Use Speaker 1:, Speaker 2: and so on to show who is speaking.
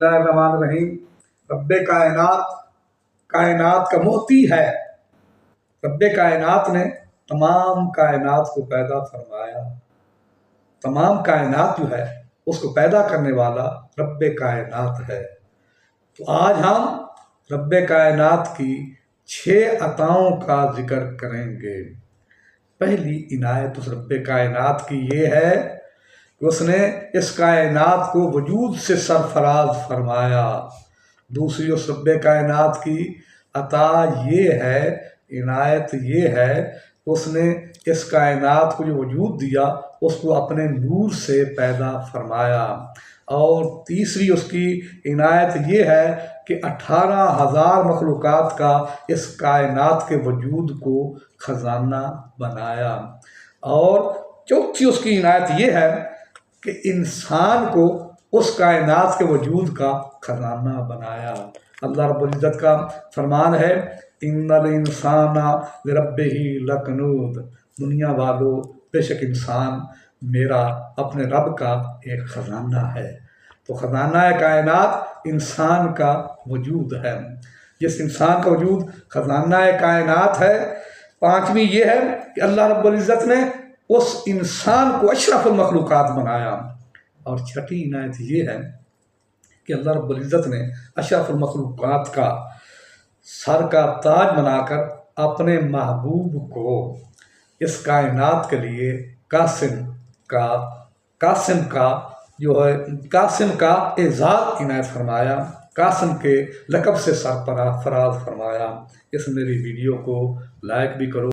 Speaker 1: रहीम। रब्बे कायनात का मोती है। रब्बे कायनात ने तमाम कायनात को पैदा फरमाया। तमाम कायनात जो है उसको पैदा करने वाला रब्बे कायनात है। तो आज हम रब्बे कायनात की 6 अताओं का जिक्र करेंगे। पहली इनायत उस रब्बे कायनात की ये है कि उसने इस कायनात को वजूद से सरफराज फरमाया। दूसरी उस रब्बे कायनात की अता ये है, इनायत ये है कि उसने इस कायनात को जो वजूद दिया उसको अपने नूर से पैदा फरमाया। और तीसरी उसकी इनायत ये है कि 18,000 मखलूक़ात का इस कायनात के वजूद को ख़जाना बनाया। और चौथी उसकी इनायत ये है कि इंसान को उस कायनात के वजूद का ख़जाना बनाया। अल्लाह रब्बुल इज़्ज़त का फरमान है, इन्नल इंसाना लिरब्बिही लकनूद। दुनिया वालों, बेशक इंसान मेरा अपने रब का एक ख़जाना है। तो ख़जाना कायनात इंसान का वजूद है। जिस इंसान का वजूद ख़जाना कायनात है। पाँचवीं ये है कि अल्लाह रब्बुल इज़्ज़त ने उस इंसान को अशरफुल मखलूक़ात बनाया। और छठी इनायत ये है कि अल्लाह रब्बुल इज़्ज़त ने अशरफुल मखलूक़ात का सर का ताज बनाकर अपने महबूब को इस कायनात के लिए कासिम का एजाज़ इनायत फरमाया। कासिम के लक़ब से सरफराज फरमाया। इस मेरी वीडियो को लाइक भी करो।